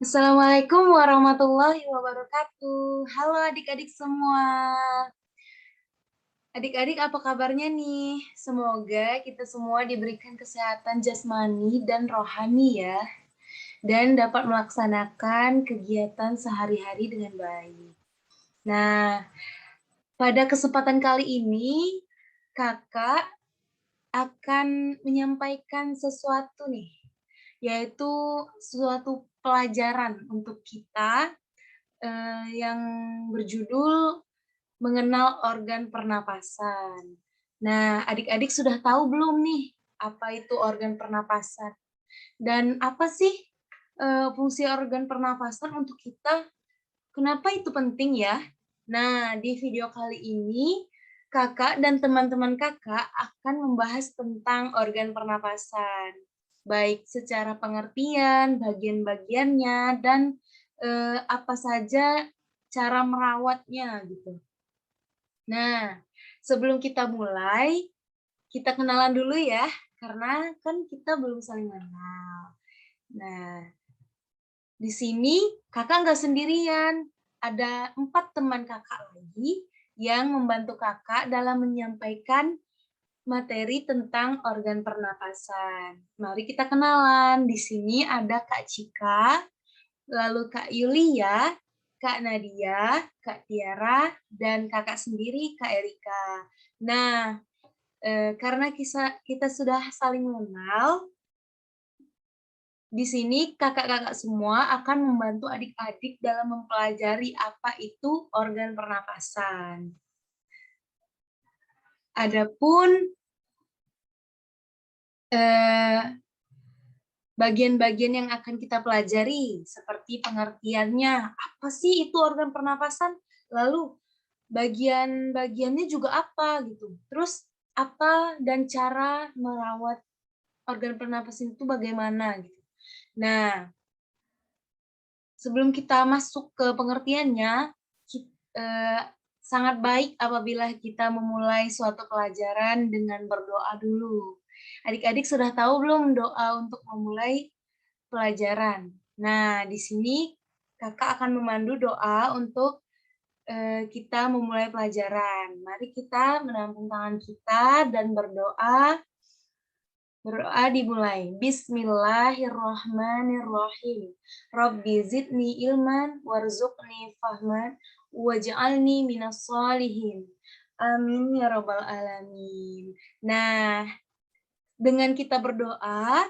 Assalamualaikum warahmatullahi wabarakatuh. Halo adik-adik semua. Adik-adik apa kabarnya nih? Semoga kita semua diberikan kesehatan jasmani dan rohani ya, dan dapat melaksanakan kegiatan sehari-hari dengan baik. Nah, pada kesempatan kali ini, kakak akan menyampaikan sesuatu nih, yaitu suatu pelajaran untuk kita yang berjudul mengenal organ pernapasan. Nah, adik-adik sudah tahu belum nih apa itu organ pernapasan? Dan apa sih fungsi organ pernapasan untuk kita? Kenapa itu penting ya? Nah, di video kali ini kakak dan teman-teman kakak akan membahas tentang organ pernapasan, baik secara pengertian, bagian-bagiannya, dan apa saja cara merawatnya gitu. Nah, sebelum kita mulai, kita kenalan dulu ya, karena kan kita belum saling kenal. Nah, di sini kakak nggak sendirian, ada 4 teman kakak lagi yang membantu kakak dalam menyampaikan materi tentang organ pernapasan. Mari kita kenalan. Di sini ada Kak Cika, lalu Kak Yulia, Kak Nadia, Kak Tiara, dan kakak sendiri Kak Erika. Nah, karena kita sudah saling mengenal, di sini kakak-kakak semua akan membantu adik-adik dalam mempelajari apa itu organ pernapasan. Adapun bagian-bagian yang akan kita pelajari, seperti pengertiannya, apa sih itu organ pernapasan? Lalu bagian-bagiannya juga apa gitu. Terus apa dan cara merawat organ pernapasan itu bagaimana gitu. Nah, sebelum kita masuk ke pengertiannya, sangat baik apabila kita memulai suatu pelajaran dengan berdoa dulu. Adik-adik sudah tahu belum doa untuk memulai pelajaran? Nah, di sini kakak akan memandu doa untuk kita memulai pelajaran. Mari kita menampung tangan kita dan berdoa. Berdoa dimulai. Bismillahirrahmanirrahim. Rabbi zidni ilman warzuqni fahman waj'alni minas solihin. Amin ya rabbal alamin. Nah, dengan kita berdoa,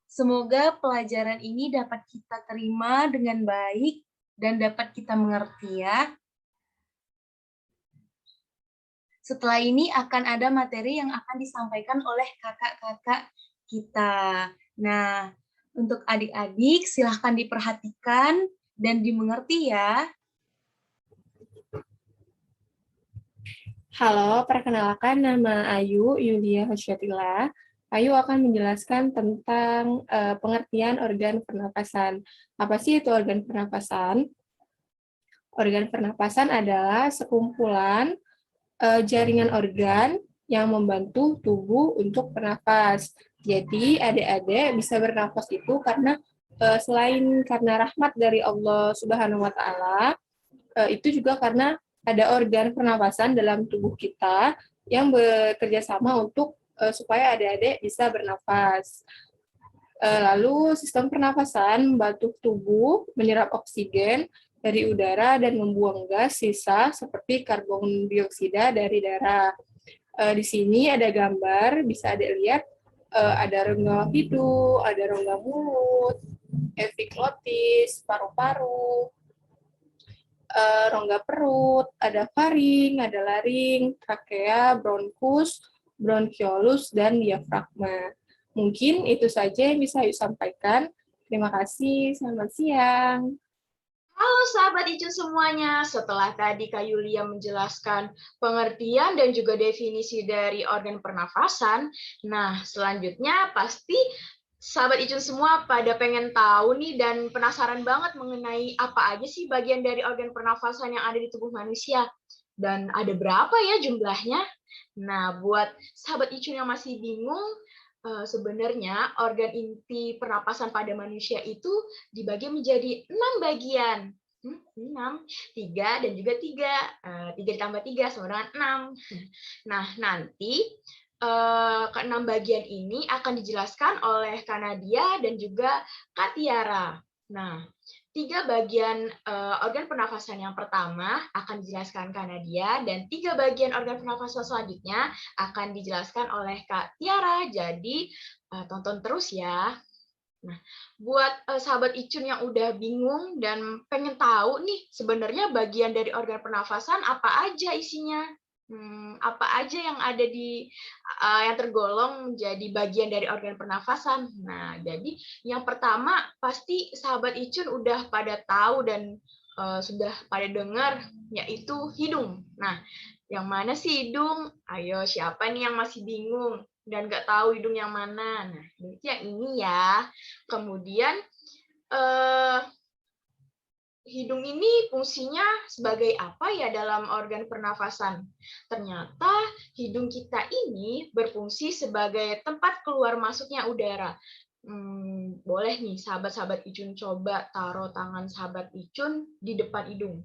semoga pelajaran ini dapat kita terima dengan baik dan dapat kita mengerti ya. Setelah ini akan ada materi yang akan disampaikan oleh kakak-kakak kita. Nah, untuk adik-adik silahkan diperhatikan dan dimengerti ya. Halo, perkenalkan nama Ayu Yulia Hasyatillah. Ayu akan menjelaskan tentang pengertian organ pernapasan. Apa sih itu organ pernapasan? Organ pernapasan adalah sekumpulan jaringan organ yang membantu tubuh untuk bernafas. Jadi, adik-adik bisa bernafas itu karena selain karena rahmat dari Allah Subhanahu wa Ta'ala, itu juga karena ada organ pernapasan dalam tubuh kita yang bekerja sama untuk supaya adik-adik bisa bernafas. Lalu sistem pernapasan membantu tubuh menyerap oksigen dari udara dan membuang gas sisa seperti karbon dioksida dari darah. Di sini ada gambar, bisa adik lihat, ada rongga hidung, ada rongga mulut, epiglotis, paru-paru, rongga perut, ada faring, ada laring, trakea, bronkus, bronkiolus, dan diafragma. Mungkin itu saja yang bisa saya sampaikan. Terima kasih, selamat siang. Halo sahabat ICU semuanya, setelah tadi Kak Yulia menjelaskan pengertian dan juga definisi dari organ pernafasan, nah selanjutnya pasti sahabat ICU semua pada pengen tahu nih dan penasaran banget mengenai apa aja sih bagian dari organ pernafasan yang ada di tubuh manusia. Dan ada berapa ya jumlahnya? Nah, buat sahabat ICU yang masih bingung, Sebenarnya organ inti pernapasan pada manusia itu dibagi menjadi 6 bagian. 6, 3 dan juga 3. 3 ditambah 3 sama dengan 6. Nah, nanti keenam bagian ini akan dijelaskan oleh Kanadia dan juga Kak Tiara. Nah, 3 bagian organ pernafasan yang pertama akan dijelaskan Kanadia, dan 3 bagian organ pernafasan selanjutnya akan dijelaskan oleh Kak Tiara. Jadi, tonton terus ya. Nah, buat sahabat Icun yang udah bingung dan pengen tahu nih sebenarnya bagian dari organ pernafasan apa aja isinya, apa aja yang ada di yang tergolong menjadi bagian dari organ pernafasan. Nah, jadi yang pertama pasti sahabat Icun udah pada tahu dan sudah pada dengar, yaitu hidung. Nah, yang mana sih hidung? Ayo, siapa nih yang masih bingung dan nggak tahu hidung yang mana? Nah, yang ini ya. Kemudian hidung ini fungsinya sebagai apa ya dalam organ pernafasan? Ternyata hidung kita ini berfungsi sebagai tempat keluar masuknya udara. Boleh nih sahabat-sahabat Icun coba taruh tangan sahabat Icun di depan hidung.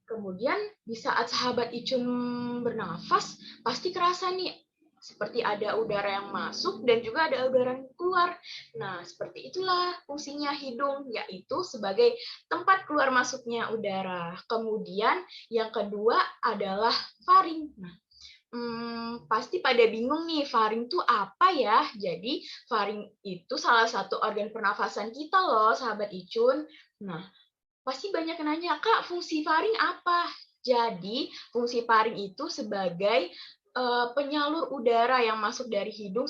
Kemudian di saat sahabat Icun bernafas, pasti kerasa nih seperti ada udara yang masuk dan juga ada udara yang keluar. Nah, seperti itulah fungsinya hidung, yaitu sebagai tempat keluar masuknya udara. Kemudian yang kedua adalah faring. Nah, pasti pada bingung nih, faring itu apa ya? Jadi, faring itu salah satu organ pernafasan kita loh, sahabat Icun. Nah, pasti banyak yang nanya, Kak, fungsi faring apa? Jadi, fungsi faring itu sebagai penyalur udara yang masuk dari hidung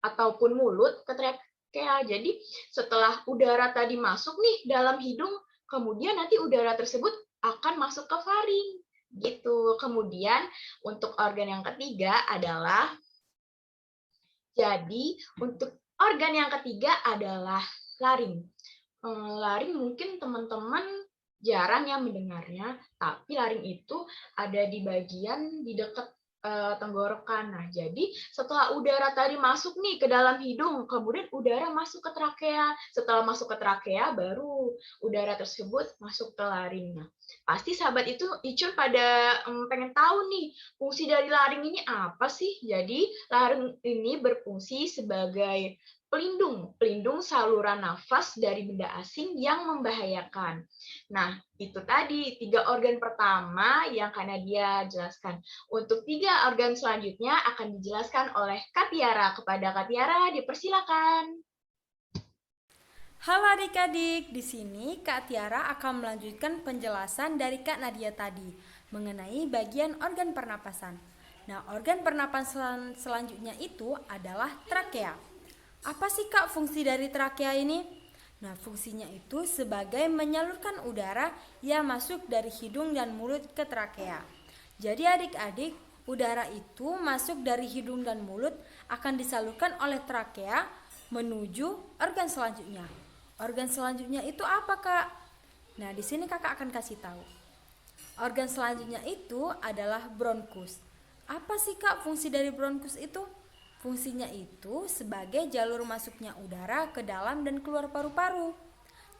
ataupun mulut ke trakea. Jadi setelah udara tadi masuk nih dalam hidung, kemudian nanti udara tersebut akan masuk ke faring. Gitu. Kemudian untuk organ yang ketiga adalah laring. Laring mungkin teman-teman jarang ya mendengarnya, tapi laring itu ada di bagian di dekat tenggorokan. Nah, jadi setelah udara tadi masuk nih ke dalam hidung, kemudian udara masuk ke trakea. Setelah masuk ke trakea, baru udara tersebut masuk ke laring. Nah, pasti sahabat itu Icun pada pengen tahu nih, fungsi dari laring ini apa sih? Jadi, laring ini berfungsi sebagai pelindung saluran nafas dari benda asing yang membahayakan. Nah, itu tadi 3 organ pertama yang Kak Nadia jelaskan. Untuk 3 organ selanjutnya akan dijelaskan oleh Kak Tiara. Kepada Kak Tiara, dipersilakan. Halo adik-adik, di sini Kak Tiara akan melanjutkan penjelasan dari Kak Nadia tadi mengenai bagian organ pernapasan. Nah, organ pernapasan selanjutnya itu adalah trakea. Apa sih Kak fungsi dari trakea ini? Nah, fungsinya itu sebagai menyalurkan udara yang masuk dari hidung dan mulut ke trakea. Jadi adik-adik, udara itu masuk dari hidung dan mulut akan disalurkan oleh trakea menuju organ selanjutnya. Organ selanjutnya itu apa, Kak? Nah, di sini Kakak akan kasih tahu. Organ selanjutnya itu adalah bronkus. Apa sih, Kak, fungsi dari bronkus itu? Fungsinya itu sebagai jalur masuknya udara ke dalam dan keluar paru-paru.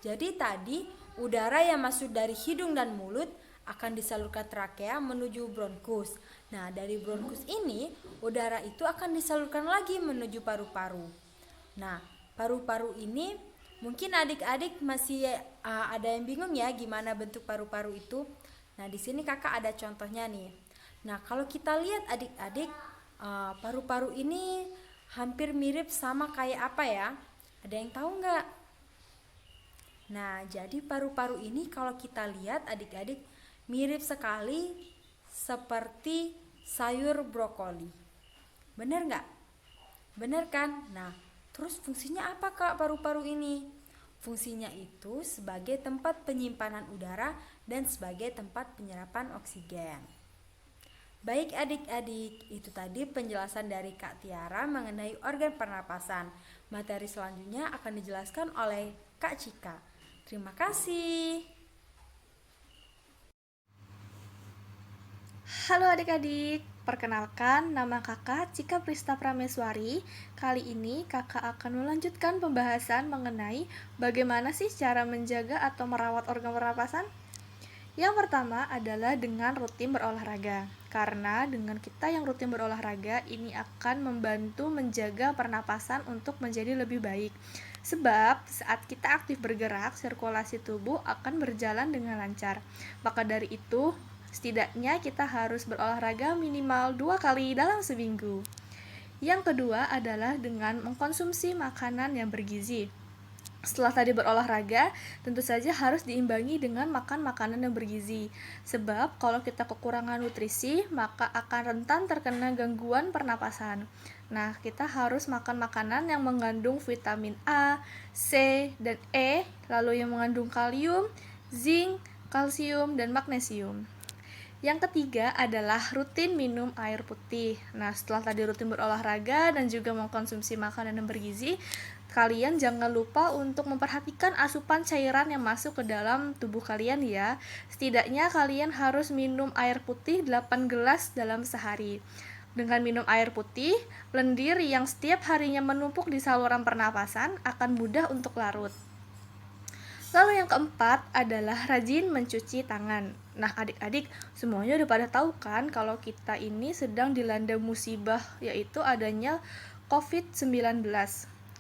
Jadi tadi udara yang masuk dari hidung dan mulut akan disalurkan trakea menuju bronkus. Nah, dari bronkus ini udara itu akan disalurkan lagi menuju paru-paru. Nah, paru-paru ini mungkin adik-adik masih ada yang bingung ya gimana bentuk paru-paru itu. Nah, di sini Kakak ada contohnya nih. Nah, kalau kita lihat adik-adik, paru-paru ini hampir mirip sama kayak apa ya? Ada yang tahu nggak? Nah, jadi paru-paru ini kalau kita lihat adik-adik mirip sekali seperti sayur brokoli. Bener nggak? Bener kan? Nah, terus fungsinya apa Kak paru-paru ini? Fungsinya itu sebagai tempat penyimpanan udara dan sebagai tempat penyerapan oksigen. Baik adik-adik, itu tadi penjelasan dari Kak Tiara mengenai organ pernapasan. Materi selanjutnya akan dijelaskan oleh Kak Cika. Terima kasih. Halo adik-adik, Perkenalkan, nama kakak Cika Prista Prameswari. Kali ini kakak akan melanjutkan pembahasan mengenai bagaimana sih cara menjaga atau merawat organ pernapasan. Yang pertama adalah dengan rutin berolahraga. Karena dengan kita yang rutin berolahraga, ini akan membantu menjaga pernapasan untuk menjadi lebih baik. Sebab saat kita aktif bergerak, sirkulasi tubuh akan berjalan dengan lancar. Maka dari itu, setidaknya kita harus berolahraga minimal 2 kali dalam seminggu. Yang kedua adalah dengan mengkonsumsi makanan yang bergizi. Setelah tadi berolahraga, tentu saja harus diimbangi dengan makan makanan yang bergizi. Sebab kalau kita kekurangan nutrisi, maka akan rentan terkena gangguan pernapasan. Nah, kita harus makan makanan yang mengandung vitamin A, C, dan E, lalu yang mengandung kalium, zinc, kalsium, dan magnesium. Yang ketiga adalah rutin minum air putih. Nah, setelah tadi rutin berolahraga dan juga mengkonsumsi makanan yang bergizi, kalian jangan lupa untuk memperhatikan asupan cairan yang masuk ke dalam tubuh kalian ya. Setidaknya kalian harus minum air putih 8 gelas dalam sehari. Dengan minum air putih, lendir yang setiap harinya menumpuk di saluran pernapasan akan mudah untuk larut. Lalu yang keempat adalah rajin mencuci tangan. Nah, adik-adik semuanya udah pada tahu kan kalau kita ini sedang dilanda musibah, yaitu adanya COVID-19.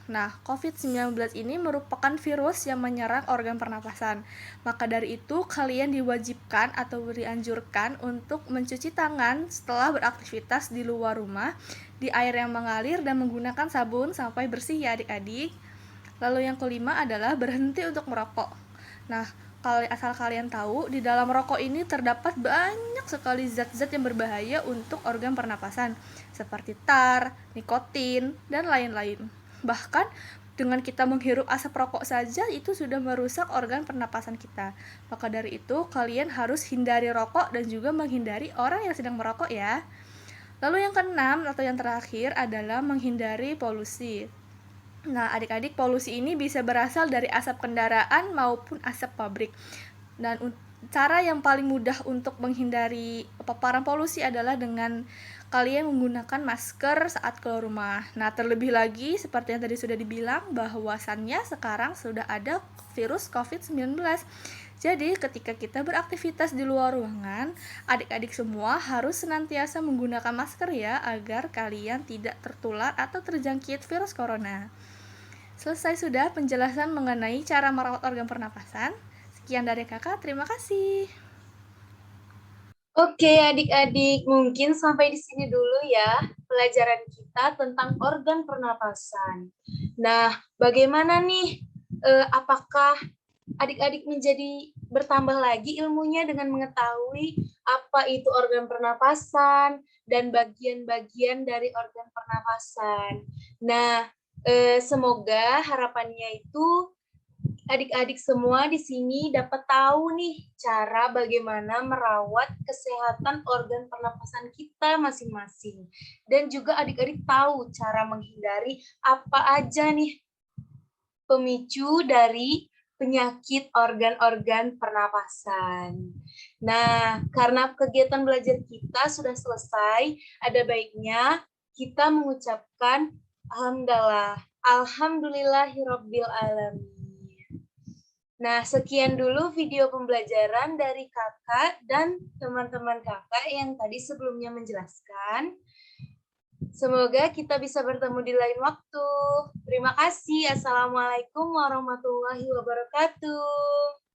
Nah, COVID-19 ini merupakan virus yang menyerang organ pernapasan. Maka dari itu, kalian diwajibkan atau dianjurkan untuk mencuci tangan setelah beraktivitas di luar rumah, di air yang mengalir dan menggunakan sabun sampai bersih ya adik-adik. Lalu yang kelima adalah berhenti untuk merokok. Nah, asal kalian tahu, di dalam rokok ini terdapat banyak sekali zat-zat yang berbahaya untuk organ pernapasan, seperti tar, nikotin, dan lain-lain. Bahkan, dengan kita menghirup asap rokok saja, itu sudah merusak organ pernapasan kita. Maka dari itu, kalian harus hindari rokok dan juga menghindari orang yang sedang merokok ya. Lalu yang keenam atau yang terakhir adalah menghindari polusi. Nah, adik-adik, polusi ini bisa berasal dari asap kendaraan maupun asap pabrik. Dan cara yang paling mudah untuk menghindari paparan polusi adalah dengan kalian menggunakan masker saat keluar rumah. Nah, terlebih lagi seperti yang tadi sudah dibilang bahwasannya sekarang sudah ada virus COVID-19. Jadi, ketika kita beraktivitas di luar ruangan, adik-adik semua harus senantiasa menggunakan masker ya, agar kalian tidak tertular atau terjangkit virus corona. Selesai sudah penjelasan mengenai cara merawat organ pernapasan. Sekian dari kakak, terima kasih. Oke, adik-adik, mungkin sampai di sini dulu ya pelajaran kita tentang organ pernapasan. Nah, bagaimana nih? Apakah adik-adik menjadi bertambah lagi ilmunya dengan mengetahui apa itu organ pernapasan dan bagian-bagian dari organ pernapasan? Nah, semoga harapannya itu adik-adik semua di sini dapat tahu nih cara bagaimana merawat kesehatan organ pernapasan kita masing-masing. Dan juga adik-adik tahu cara menghindari apa aja nih pemicu dari penyakit organ-organ pernapasan. Nah, karena kegiatan belajar kita sudah selesai, ada baiknya kita mengucapkan Alhamdulillahirabbil alamin. Nah, sekian dulu video pembelajaran dari kakak dan teman-teman kakak yang tadi sebelumnya menjelaskan. Semoga kita bisa bertemu di lain waktu. Terima kasih. Assalamualaikum warahmatullahi wabarakatuh.